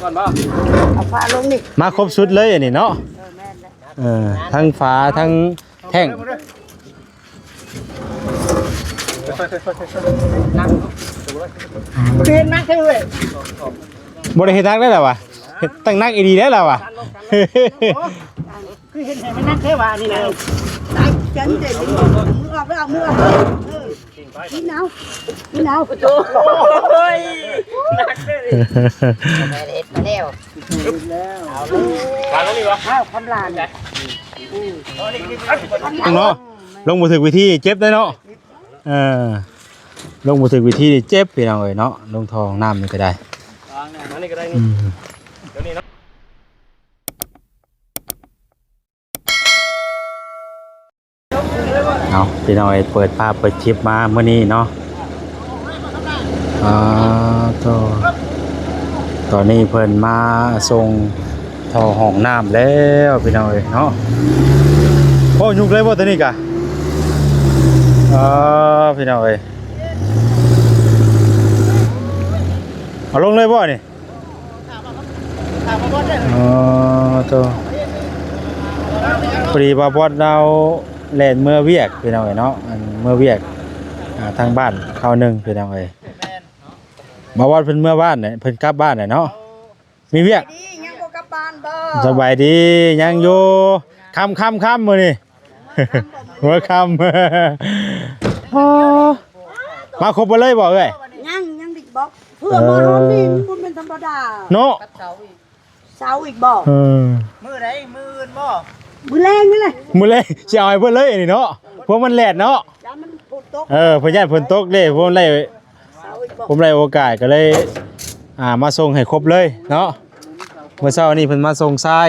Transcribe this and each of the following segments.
ก่อนบ่เอาฟ้าลงนี่มาครบชุดเลยอันนี้เนาะทั้งฝาทั้งแท่งเปลี่ยนนักเลยบ่ได้เฮ็ดนักได้แล้ววะเฮ็ดตั้งนักอีดีได้แล้ววะคือเห็นมันนักแค่ว่านี่นะตายจันเด็ดมือออกแล้วเอามือนี่หนาวนี่หนาวโอ้ยนักเลยเด็ดมาแล้วเอาลูกทานแล้วนี่วะข้าวคำลานเนาะลงบ่ถึกวิธีเจ็บได้เนาะลงบ่ถึกวิธีเจ็บพี่น้องเอ้ยเนาะลงทองน้ำนี่ก็ได้อันนี้ก็ได้นี่เดี๋ยวนี้เนาะเอาพี่น้องเอ้ยเปิดภาพเปิดคลิปมาเมื่อนี้เนาะตอนนี้เพิ่นมาส่งท่อห้องน้ำแล้วพี่น้องเอ้ยเนาะโอ้ยุกเลยบ่ตัวนี้กะพี่น้องเอ้ยเอาลงเลยบ่นี่ตัวพอดีว่าบอสเราแล่นเมื่อเวียกพี่น้องเอ้ยเนาะเมื่อเวียกทางบ้านเข้านึงพี่น้องเอ้ยมาบอสเพิ่นเมื่อบ้านเนี่ยเพิ่นกลับบ้านเนาะมีเวียกยังบ่กลับบ้านบ่สบายดียังอยู่ค่ำมื้อนี้หัวค่ำมาครบไปเลยบ่เอ้ยยังดิบอกเพื่อมานอนนี่มันเป็นธรรมดาเนาะเสาอีกบ่มื้อใดมื้ออื่นบ่มื้อแรงนี่แหละมื้อแรงสิเอาให้เพิ่นเลยนี่เนาะเพราะมันแลดเนาะมันฝนตกเพิ่นย้านฝนตกเด้ผมได้โอกาสก็เลยมาส่งให้ครบเลยเนาะเมื่อเช้านี้เพิ่นมาส่งทราย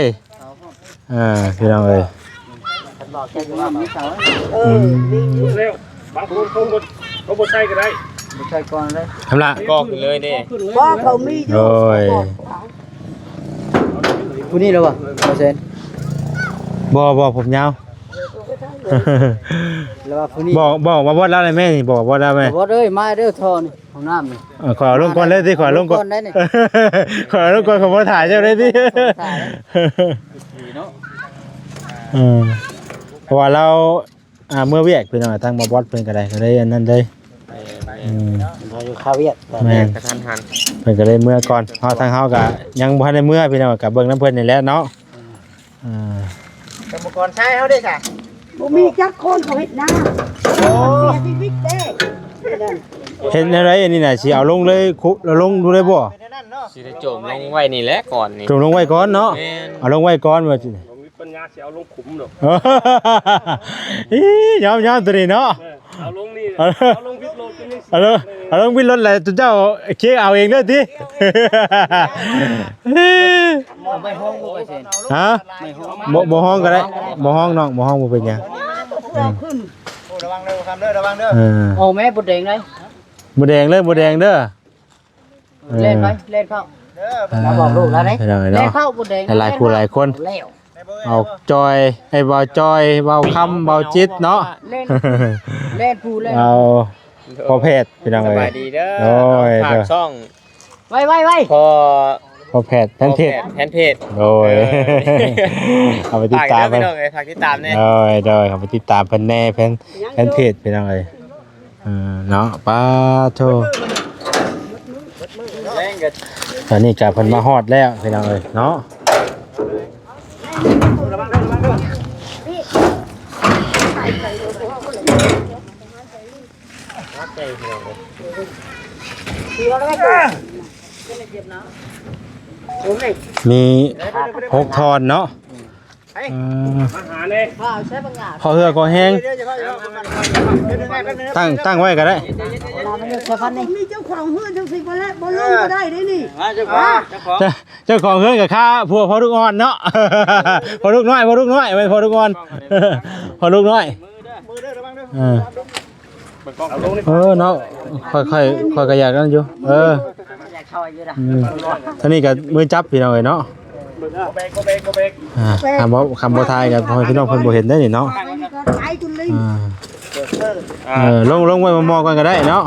พี่น้องเอ้ยบอกแกว่ามีเสาเร็วบางคนเขาบ่ใช้ก็ได้บ่ใช่ก่อนเลยทำละกอกเลยนี่บ่เขามีอยู่โอ้ยผู้นี้แล้วบ่บ่ผมยาวแล้วว่าผู้นี้บอกมาบ่แล้วได้แม่นี่บอกบ่ได้แม่บ่เอ้ยมาเด้อท่อนี่ห้องน้ำนี่ขอลงก่อนเลยสิขอลงก่อนได้นี่ขอลงก่อนขอบ่ถ่ายเจ้าได้สิเพราะว่าเราเมื่อเวียกพี่น้องทางบ่บอสเพิ่นก็ได้ก็เลยอันนั้นเลยอยู่คาเวียดแม่นกระทันหันเพิ่นก็เลยเมื่อก่อนเฮาทางเฮาก็ยังบ่ทันได้เมื่อพี่น้องก็เบิ่งน้ำเพิ่นนี่แหละเนาะกรรมกรใช้เฮาได้จ้ะบ่มีจักคนเขาเฮ็ดนาโอ้เสียชีวิตเด้เห็นอะไรอันนี้น่ะสิเอาลงเลยคุแล้วลงดูได้บ่สิได้โจมลงไว้นี่แหละก่อนนี่โจมลงไว้ก่อนเนาะเอาลงไว้ก่อนว่าสิปัญญาสิเอาลงขุมดอกยอมตัวนี้เนาะเอาลงนี่เอาลงพิษโลดเอาลงพิษรถแหละตัวเจ้าเค้กเอาเองเด้อติไปห้องบ่ไปเซ็นฮะบ่ห้องก็ได้บ่ห้องน้องบ่ห้องบ่เป็นหยังระวังเด้อครับเด้อระวังเด้อโอ้แม่บ่แดงเลยบ่แดงเลยบ่แดงเด้อเล่นไปเล่นเข้าเราบอกลูกแล้วเด้เล่นเข้าบ่แดงหลายคู่หลายคนเอาจอยให้เบาจอยเบาคำเบาจิตเนาะเล่นผู้เล่นเอาพอเพชรพี่น้องเลยสบายดีเด้อโอ้ยฝากช่องไว้พอเพชรแทนเพชรโอ้ยเอาไปติดตามพี่น้องเลยฝากติดตามแน่โดยเอาไปติดตามเพิ่นแน่แทนเพชรพี่น้องเลยเนาะป้าโธ่ตอนนี้กะเพิ่นมาฮอดแล้วพี่น้องเลยเนาะมี6 ทอนเนาะพอเหือก็แห้งตั้งไว้ก็ได้มีเจ้าของเฮือนจังสิบ่แล้วบ่ลงก็ได้เด้นี่เจ้าของเฮือนกับข้าพอลูกอ่อนเนาะพอลูกน้อยไม่พอลูกอ่อนพอลูกน้อยเนาะค่อยก็อยากนั่นอยู่ท่านี้กับมือจับพี่น้องเลยเนาะคำบ่ทายกับพี่น้องเพิ่นบ่เห็นได้นี่เนาะลงไว้มองกันก็ได้เนาะ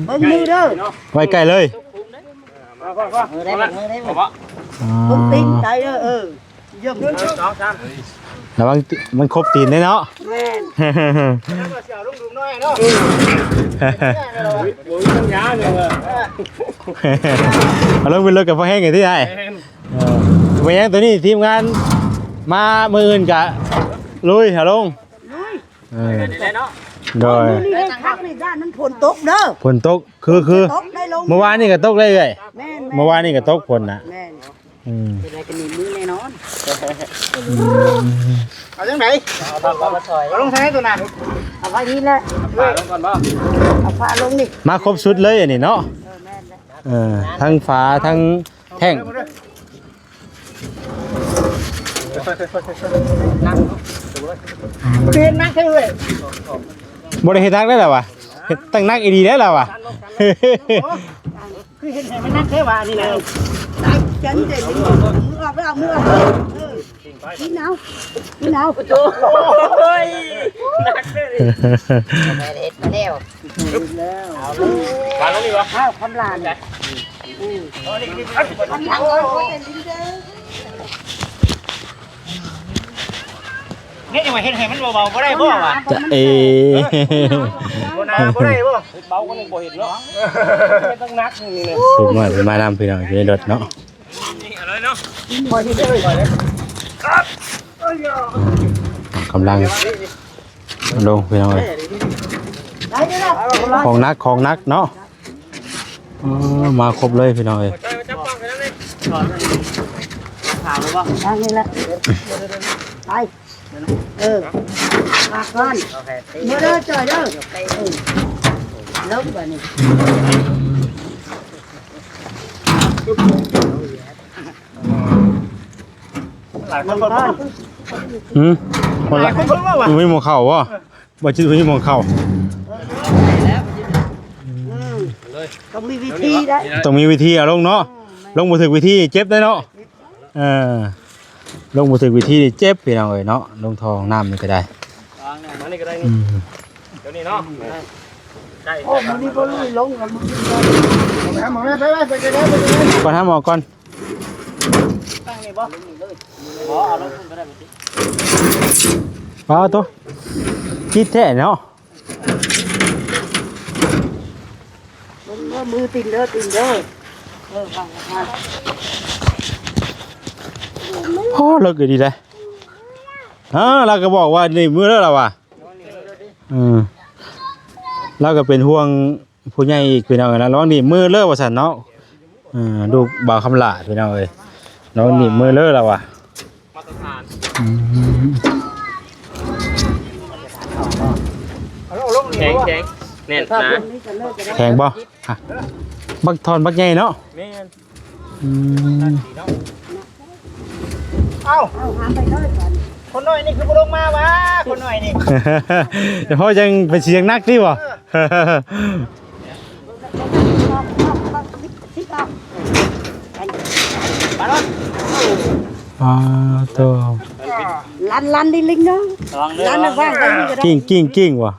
มือเด้อไว้ใกล้เลย ได้บ่ได้บ่มึงตีนใจเยี่ยม2 3 ระวังมันครบตีนได้เนาะ แม่น เอาลงไปเลิกกับพ่อแห้งอย่างที่ไหนพ่อแห้งตัวนี้ทีมงานมามืออื่นกะลุยเอาลงโดย นี่ให้คักนี่ด้านนั้นฝนตกเด้อ ฝนตกคือ ตกได้ลง เมื่อวานนี่ก็ตกเลย แม่น เมื่อวานนี่ก็ตกฝนนะ แม่นเป็นอะไรกันนี่มือแน่นอนเอาจังไหนเอาลงใช้ตัวน่ะเอาไว้นี่แหละเอาฟ้าลงนี่ มาครบชุดเลยอันนี้เนาะทั้งฟ้าทั้งแท่ง เป็นนักเลย บริเฮ็ดนักได้หรอวะเฮ็ดตั้งนักอีดีได้หรอวะ คือเห็นมันนักแค่ว่านี่นะจันเด็ดมือออกแล้วเอามือออกนี่หนาวโอ้ยนักเลยเด็ดมาแล้วเอาลูกวางตรงนี้วะข้าวคำลานคำลานโอ้ยลิ้นเด้อเนี่ยยังไงเห็นมันเบาๆบ่ได้บ่วะ จะบ่ได้บ่เบาก็นึงบ่เห็นเนาะต้องนักนี่เลย ถูกหน่อยเป็นมานำพี่น้องอยู่ในรถเนาะ อะไรเนาะบ่เห็นเลยครับกำลังลงพี่น้องเลยของนักเนาะมาครบเลยพี่น้องเลยทางนี้แหละไปมาก่อนเมื่อเด้อจ่อยเด้อล้มแบบนี้มันก่อนคนละไม่มองเข่าวะบ่จิตไม่มองเข่าต้องมีวิธีได้ ต้องมีวิธีเอาลงเนาะลงบ่ถึงวิธีเจ็บได้เนาะลงบ่ถึงวิธีเจ็บพี่น้องเอ้ยเนาะลงทองน้ำนี่ก็ได้มานี่ก็ได้นี่เดี๋ยวนี้เนาะโอ้มันนี่บ่ลุยลงกันมึงหมอไปจะได้ก่อนหาหมอก่อนตั้งนี่บ่เอาลงก็ได้บ่ตัวคิดแท้เนาะมือติ่นเด้อฟังเลิกดีเลยเราก็บอกว่านี่มือแล้วล่ะว่ะเราก็เป็นห่วงผู้ใหญ่อีกพี่น้องนะร้องนี่มือเลิกว่าซั่นเนาะดูบ่าวคำลาพี่น้องเอ้ยน้องนี่มือเลิกแล้วว่ะมาตรฐานแข็งแน่นนะแข็งบ่บักทอนบักใหญ่เนาะเอาหามไปเลยก่อนคนน้อยนี่คือบ่ลงมาวะคนน้อยนี่เดี๋ยวพ่อยังไปเสียงนักดิบ่ตัวลันดิลิงเนาะลันน่ะว่างไปนี่ก็ได้กิ้งว่ะ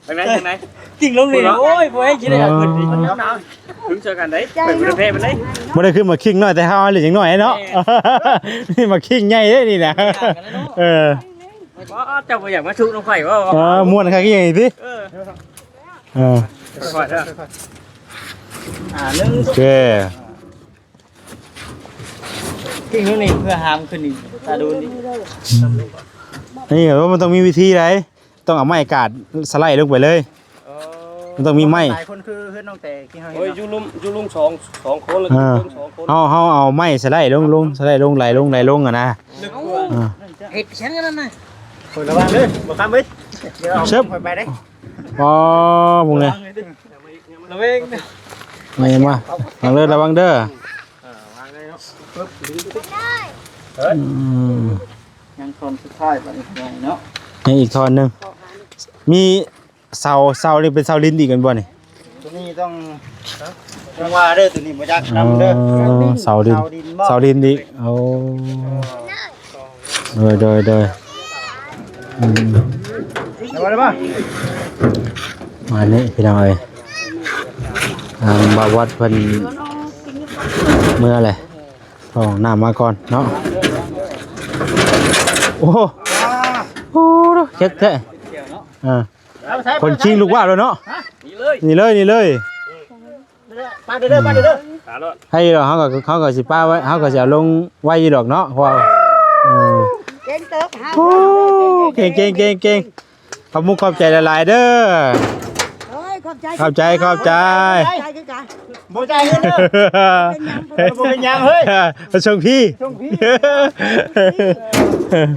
ทางไหนกิ้งลงนี่โอ้ยบ่ให้กินได้ขึ้นดิถึงเจอกันได้เป็นเพลมันได้บ่ได้ขึ้นมาคิงน้อยแต่เฮาเลยจังน้อยเนาะนี่มาคิงใหญ่เด้นี่นะเจ้าบ่อยากมาชุบลงไฟว่าม่วนคักอีหยังอีติค่อยๆเด้อโอเคกิ้งลงนี่เพื่อหามขึ้นนี่ตาดูนี่นี่ว่ามันต้องมีวิธีไรต้องเอาไม้กาดสไลด์ลงไปเลยมันต้องมีไม้หลายคนคือเฮือนน้องแต่ที่เฮาเห็นโอ้ยอยู่ลุม2คนเลย2คนเฮาเอาไม้สไลด์ลงสไลด์ลงไหลลงอ่ะนะเฮ็ดฉันกันนั่นน่ะคนระวังเด้อบ่ทำเบิดเดี๋ยวเอาไปได้บุงเลยระเวงไม่มาระวังเด้อยังทนสุดท้ายไปเนาะยังอีกทอนนึงมีเสานี่เป็นเสาลิ้นอีกกันบ่นี่ตัวนี้ต้องว่าเด้อตัวนี้บ่จักนำเด้อเสาดินดิโอ้โดยได้บ่มานี่พี่น้องเอ้ย บาวัดเพิ่นเมื่อไรก็น้ำมาก่อนเนาะโอ้โหเจ็ดแท้คนชิงลูกว่าเลยเนาะนี่เลยมาเด้อให้เราเขาก็สิป้าไว้เขาก็จะลงไว้ดอกเนาะเพราะเก่งเติบหาเก่งขอบมุกขอบใจหลายๆเด้อขอบใจบ่ใจเด้อเป็นยังเฮ้ยมาชงพี่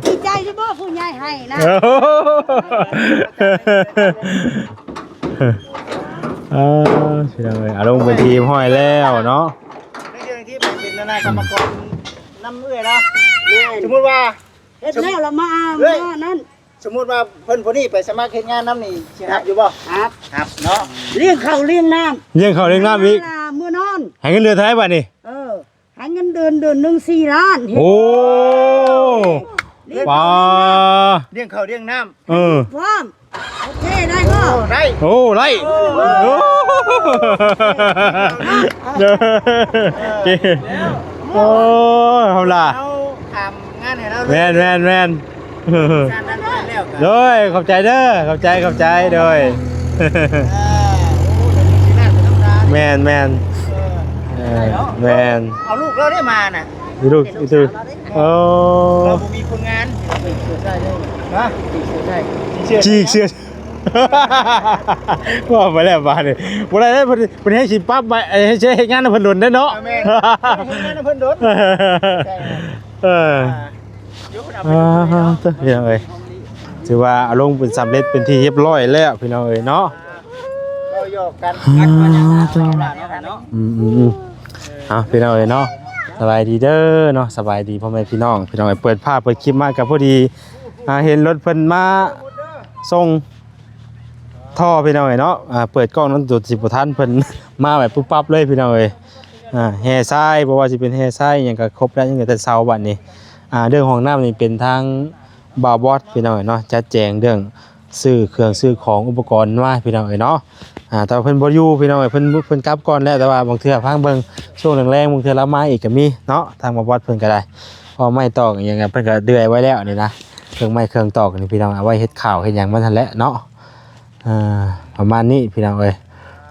ดีใจที่บ่ผู้ใหญ่ให้นะพี่น้องอารมณ์เป็นทีมห้อยแล้วเนาะในเรื่องที่เป็นนายกรรมกรน้ำเอื้อยเนาะสมมุติว่าเฮ็ดแล้วเรามานั่นสมมุติว่าเพิ่นผู้นี้ไปสมัครเฮ็ดงานน้ำนี่สิรับอยู่บ่ครับเนาะเลี้ยงข้าวเลี้ยงน้ำอีกมื้อนอนให้เงินเดือนเท่าไหร่บัดนี้ให้เงินเดือนนึง4 ล้านโอ้ป้าเลี้ยงข้าวเลี้ยงน้ำพร้อมโอเคได้บ่ได้ได้โอ้เอาล่ะเอาทำงานให้เราแม่นโดยขอบใจเด้อขอบใจโดยแม่นเอาลูกเราได้มาน่ะลูกโอ้เรามีคนงานนะจีกเสื้อว่าไปแล้วบ้านนี่บ่ได้เพิ่นให้สิปั๊บไปให้ใช้งานเพิ่นโดนได้เนาะแม่นงานเพิ่นโดนพี่น้องเอ้ยถือว่าอารมณ์เป็นสำเร็จเป็นที่เรียบร้อยแล้วพี่น้องเอ้ยเนาะเราหยอกกันพี่น้องเอ้ยเนาะสบายดีเด้อเนาะสบายดีพ่อแม่พี่น้องเอ้ยเปิดภาพเปิดคลิปมากับพอดีเห็นรถเพิ่นมาส่งท่อพี่น้องเอ้ยเนาะเปิดกล้องนั้นตัว10ทันเพิ่นมาแบบปุ๊บปั๊บเลยพี่น้องเอ้ยแห่ทรายบ่ว่าสิเป็นแห่ทรายหยังก็ครบแล้วยังเหลือแต่เสาบัดนี้เรื่องห้องน้ำนี่เป็นทางบาบอสพี่น้องเนาะจัดแจงเรื่องซื้อเครื่องซื้อของอุปกรณ์มาพี่น้องเนาะแต่เพิ่นบ่อยู่พี่น้องเพิ่นกลับก่อนแล้วแต่ว่าบางเทื่อพังเบิ่งช่วงแรงๆบางเทื่อละมาอีกก็มีเนาะทางบาบอสเพิ่นก็ได้พอไม้ตอกอย่างเงี้ยเพิ่นก็เดือยไว้แล้วนี่นะเครื่องไม้เครื่องตอกนี่พี่น้องเอาไว้เฮ็ดข้าวเฮ็ดหยังมันทันแหละเนาะประมาณนี้พี่น้องเอ้ย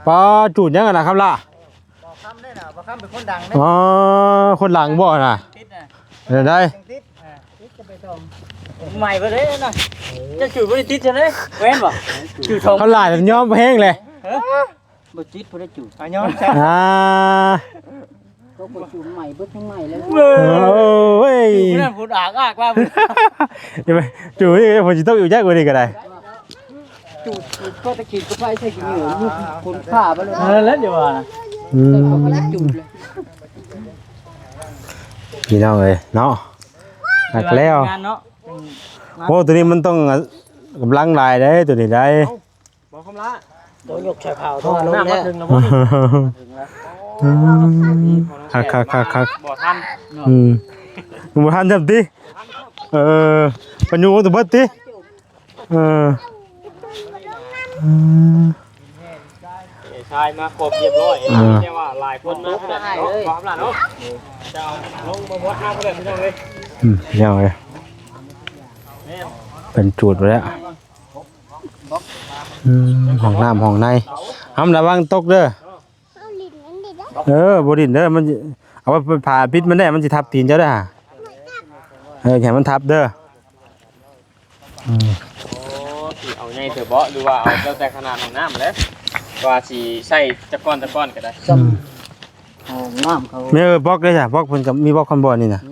ปอจูดยังกันนะครับล่ะบ่ค้ำได้น่ะบ่ค้ำเป็นคนดังคนหลังบ่น่ะได้ใหม่ไปเลยนะจะจุดบริติดใช่ไหมเว้นบ่จุดทองเขาหลายแบบย้อมแห้งเลยบริติดบริจุดย้อมก็บริจุดใหม่เบิ้ลทั้งใหม่แล้วโอ้ยนั่นพูดอ่างว่าจุดนี่ผมจะต้องอยู่แยกกว่านี้ก็ได้จุดก็ตะกี้ก็ไปใช่กี่เหนียวคนฆ่าไปเลยแล้วเดี๋ยวนะจุดเลยพี่น้องเลยเนาะหักแล้วโอ้ตัวนี้มันต้องกำลังลายได้ตัวนี้ได้บอกคำละตัวยกใส่เผาตัวลงแล้วคักบ่ทันบ่ทันจำติปัญญูตัวเบิดติชายมาครบเรียบร้อยแค่ว่าหลายคนมาขนาดนี้ขอคำละเนาะจะลงมาวัดน้ำก็ได้พี่น้องเลยยังไงเป็นจุดไปแล้วห้องน้ำห้องในห้ามระวังตกเด้อบดินเด้อมันเอาไปผ่าพิษมันได้มันจะทับตีนเจ้าได้แข่มันทับเด้อเอาไงเถอะบ่หรือว่าเอาแต่ขนาดของน้ำเลยว่าสีใส่ตะก้อนก็ได้น้ำเขาไม่บล็อกเลยจ้ะบล็อกเพิ่นกับมีบล็อกคอนบอลนี่นะ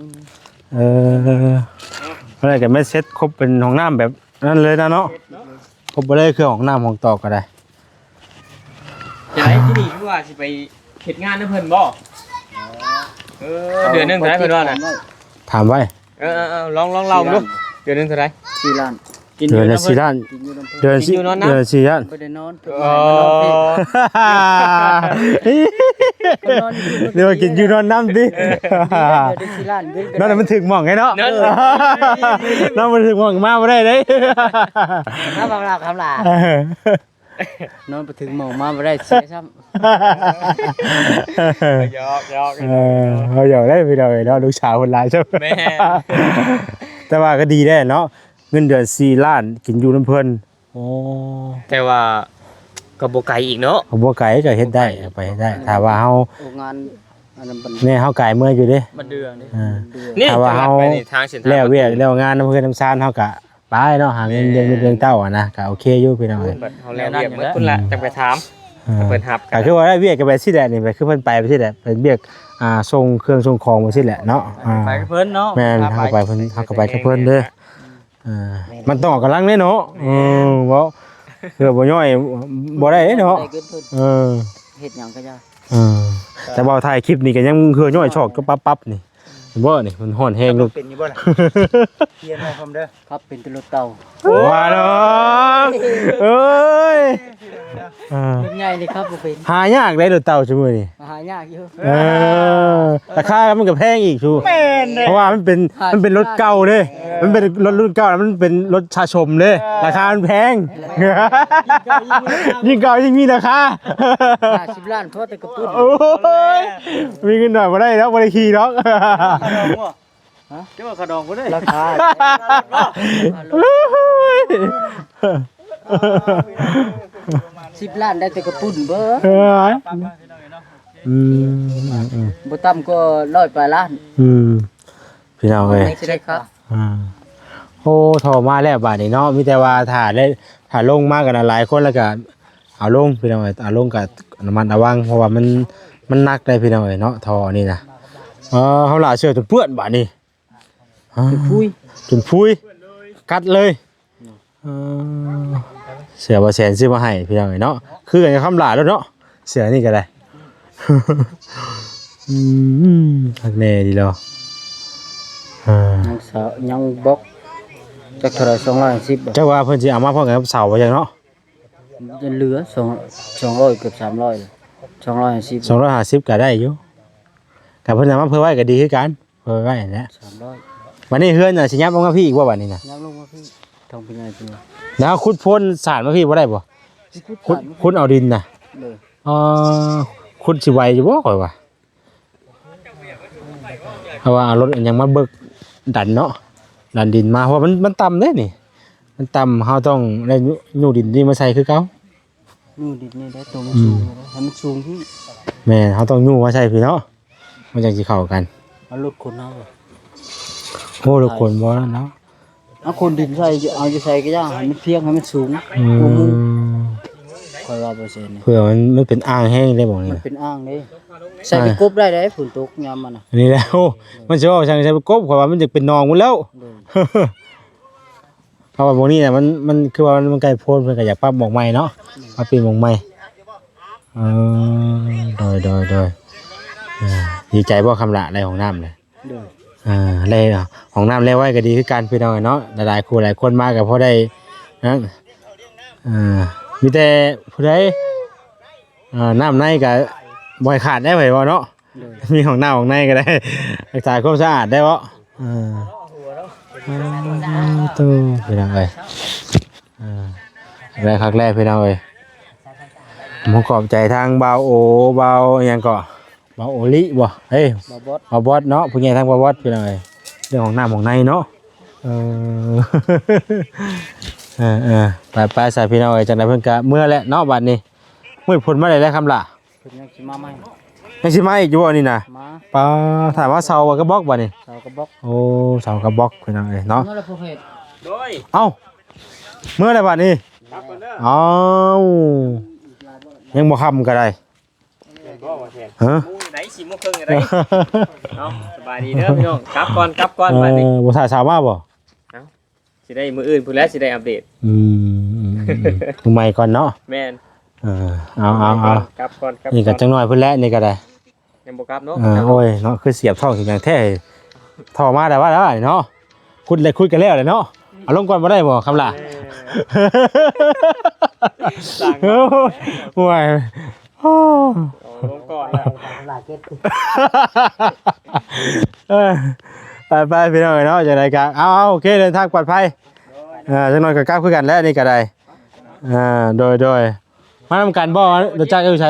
อะไรกันไม่เซ็ตครบเป็นห้องน้ำแบบนั้นเลยนะเนาะครบไปเลยเครื่องห้องน้ำห้องต่อก็ได้จะไหนที่นี่คือว่าสิไปเฮ็ดงานนะเพิ่นบ่เดือนนึงเท่าไหร่เพิ่นว่าน่ะถามไว้ลองเล่าดูเดือนนึงเท่าไหร่4 ล้านเดือนละ4 ล้านเดือน4 ล้านไม่ได้นอนเดี๋ยวกินอยู่นอนน้ำดินั่นมันถึงหม่องไงเนาะนั่นมันถึงหม่องมาไม่ได้เลยถ้าบางหลักคำหลา นอนไปถึงหมองมาบ่ได้เสียซ้ำ หยอกเขาหยอกได้พี่น้องเนาะลูกสาวคนหลายใช่ไหม แม่ แต่ว่าก็ดีได้เนาะเงินเดือน4 ล้านกินอยู่น้ำเพิ่นโอ้ แต่ว่าก็บ่ไกลอีกเนาะ ผมบ่ไกลก็เฮ็ดได้ไปเฮ็ดได้ถ้าว่าเฮา โรงงานอันนั้นมัน เนี่ยเฮาไกลเมื่ออยู่เด้ มันเดือนนี่ อ่า นี่ ถ้าว่า จะลั เฮา ดไปนี่ทางเส้นทาง แล้วเวียกแล้วงานน้ำเพิ่นน้ำซานเฮาก็ไปเนาะหาเงินเดือนเต้าอ่ะนะก็โอเคอยู่พี่น้องเอ้ย บัดเฮาแล้วเรียกเมื่อคุณละจังไปถามเพิ่นรับ ก็คือว่าได้เวียกก็ไปสิแหละนี่ไปคือเพิ่นไปสิแหละเป็นเวียกส่งเครื่องส่งของมาสิแหละเนาะ ไปกับเพิ่นเนาะ แม่นเฮาไปเพิ่นเฮาก็ไปกับเพิ่นเด้อมันต้องออกกำลังเด้เนาะบ่คือบ่ย่อยบ่ได้เด้เนาะ ได้เกินเพิ่น เฮ็ดหยังก็ยาก แต่ว่าถ่ายคลิปนี่ก็ยังคือย่อยชอกก็ปั๊บนี่เห็นบ่นี่มันฮ้อนแฮงลูก เป็นอยู่บ่ล่ะเรียนให้ผมเด้อครับเป็นตลกเต่า ว่าเนาะเอ้ย เป็นใหญ่นี่ครับบ่เป็น หายากได้รถเต่าซุมื้อนี่ หายากอยู่ ราคามันก็แพงอีกชูเพราะว่ามันเป็นรถเก่าเด้มันเป็นรถรุ่นเก่าแล้วมันเป็นรถชาชมเด้ราคามันแพงยิ่งเก่ายิ่งมีราคา 50ล้านพอแต่กระปุ้น โอ้ยมีเงินหน่อยบ่ได้แล้วบ่ได้ขี่หรอก ฮะเจ้าขดองบ่ได้ราคา10ล้านได้แต่กระปุ้นเบ้อบ่ต่ำก็100ปลายล้าน พี่น้องเอ้ย สิได้ครับ โอ้โทรมาแล้วบาดนี้เนาะมีแต่ว่าถ้าลงมากันหลายคนแล้วก็เอาลงพี่น้องเอ้ยเอาลงกับน้ำมันระวังเพราะว่ามันหนักได้พี่น้องเอ้ยเนาะทอนี่นะเฮาล่าเสื้อจนเปื้อนบาดนี้ พุ้ย จนพุยกัดเลยเสือบ่แสนซื้อมาให้พี่น้องเอ้ยเนาะคือกันกับคำหลาแล้วเนาะเสือนี่ก็ได้ หักแน่ดีแล้ว ยังสาวยังบล็อกจักเท่าไหร่210บ่ เจ้าว่าเพิ่นสิเอามาพร้อมกับเสาบ่จังเนาะ จะเหลือ200เกือบ300เลย250 250ก็ได้อยู่ก็เพิ่นเอามาเพิ่นไว้ก็ดีคือกันเพิ่นไว้นั่นแหละ 300 วันนี้เฮือนน่ะสิยับลงมาพี่อีกว่าบัดนี้น่ะ ยับลงมาพี่ทองเป็นไงตัว แล้วขุดพ่นสารมาพี่บ่ได้บ่ขุดเอาดินน่ะ เลย ขุดสิไหวอยู่บ่ข่อยว่าเพราะว่าเอารถอันยังมาเบิกดันเนาะดันดินมาเพราะมันต่ำเด้นี่มันต่ำเฮาต้องได้ยูดินนี่มาใส่คือเก่า นู่นดินี่ได้ตัวมันสูงเลยให้มันสูงพี่ แม่นเฮาต้องยูมาใส่พี่เนาะมันจังสิเข้ากัน เอารถคนเอา โอ้ทุกคนบ่แล้วเนาะ เอาคนดินใส่เอาจะใส่ก็ย่างให้มันเพียงให้มันสูงคอยว่าเปอร์เซ็นต์นี่ เพื่อมันเป็นอ่างแห้งได้บ่นี่ มันเป็นอ่างเด้ใส่ไปกบได้ได้ฝนตกยามมันน่ะ อันนี้แล้ว มันสิว่าช่างใช้กบข่อยว่ามันจะเป็นหนองหมดแล้ว เลย เพราะว่าพวกนี้เนี่ยมันคือว่ามันไกลโพ้นเพิ่นก็อยากปรับหมอกใหม่เนาะมาเปลี่ยนหมอกใหม่โดยดีใจบ่คำละในของน้ำเลย เลย เลยของน้ำเล่ไว้ก็ดีคือการพี่น้องเนาะหลายคู่หลายคนมาก็พอได้นะมีแต่ผู้ใดน้ำในก็บ่ให้ขาดได้ไว้บ่เนาะ เลย มีของน้ำของในก็ได้รักษาความสะอาดได้บ่ตู้พี่น้องเอ้ยแรกครั้งแรกพี่น้องเอ้ยผมขอบใจทางเบาโอเบาหยังก็เบาโอลิบ่เฮ้ย บ่บด เบาบอสเนาะผู้ใหญ่ทางเบาบอสพี่น้องเอ้ยเรื่องของน้ำของในเนาะไปสายพี่น้องเอ้ยจังได๋เพิ่นก็เมื่อแล้วเนาะบัดนี้มื้อผลมาได้แล้วคำล่ะ เพิ่นยังสิมาใหม่ ยังสิมาอีกอยู่บ่นี่น่ะ มา ปาถามว่าเสาก็บล็อกบ่นี่ เสากระบอก โอ้เสาก็บล็อกพี่น้องเอ้ยเนาะ นั่นแหละพวกเฮ็ด โดย เอ้าเมื่อไรบัดนี้ ครับเพิ่นเด้อ เอ้ายังบ่ค้ำก็ได้ บ่ว่าแท้ ฮะ มูไหน4:30นได้เนาะสบายดีเด้อพี่น้องกลับก่อนบัดนี้ บ่ถ่ายสาวมาบ่ สิได้มื้ออื่นพุ่นแล้วสิได้อัปเดต คือใหม่ก่อนเนาะ แม่น เอา กลับก่อน นี่ก็จังน้อยเพิ่นแล้วนี่ก็ได้ ยังบ่กลับเนาะ โอ้ยเนาะคือเสียบท่อถึงอย่างแท้ท่อมาได้ว่าแล้วเนาะคุดกันแล้วเลยเนาะเอาลงก่อนบ่ได้บ่คำล่ะ สั่ง โอ้ย ลงก่อนแล้ว หลายเก็บ ไปพี่น้องเนาะจังได๋ก็เอาโอเคเดินทางปลอดภัยจังน้อยก็กลับคือกันแล้วนี่ก็ได้โดย มานำกันบ่รถจักรอยู่ไส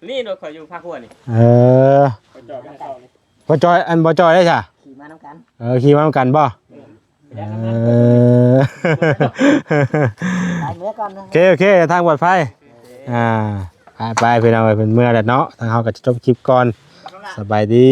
นี่รถข่อยอยู่ภาคหัวนี่ เออบ่จอยอันบ่จอยได้จ้ะ ขี่มาน้ำกัน ขี่มานำกันบ่เออ ไปเมื่อก่อนนะ โอเคทางปลอดภัยไปพี่น้องเอ้ยเพิ่นเมื่อแล้วเนาะทางเฮาก็จะจบคลิปก่อนสบายดี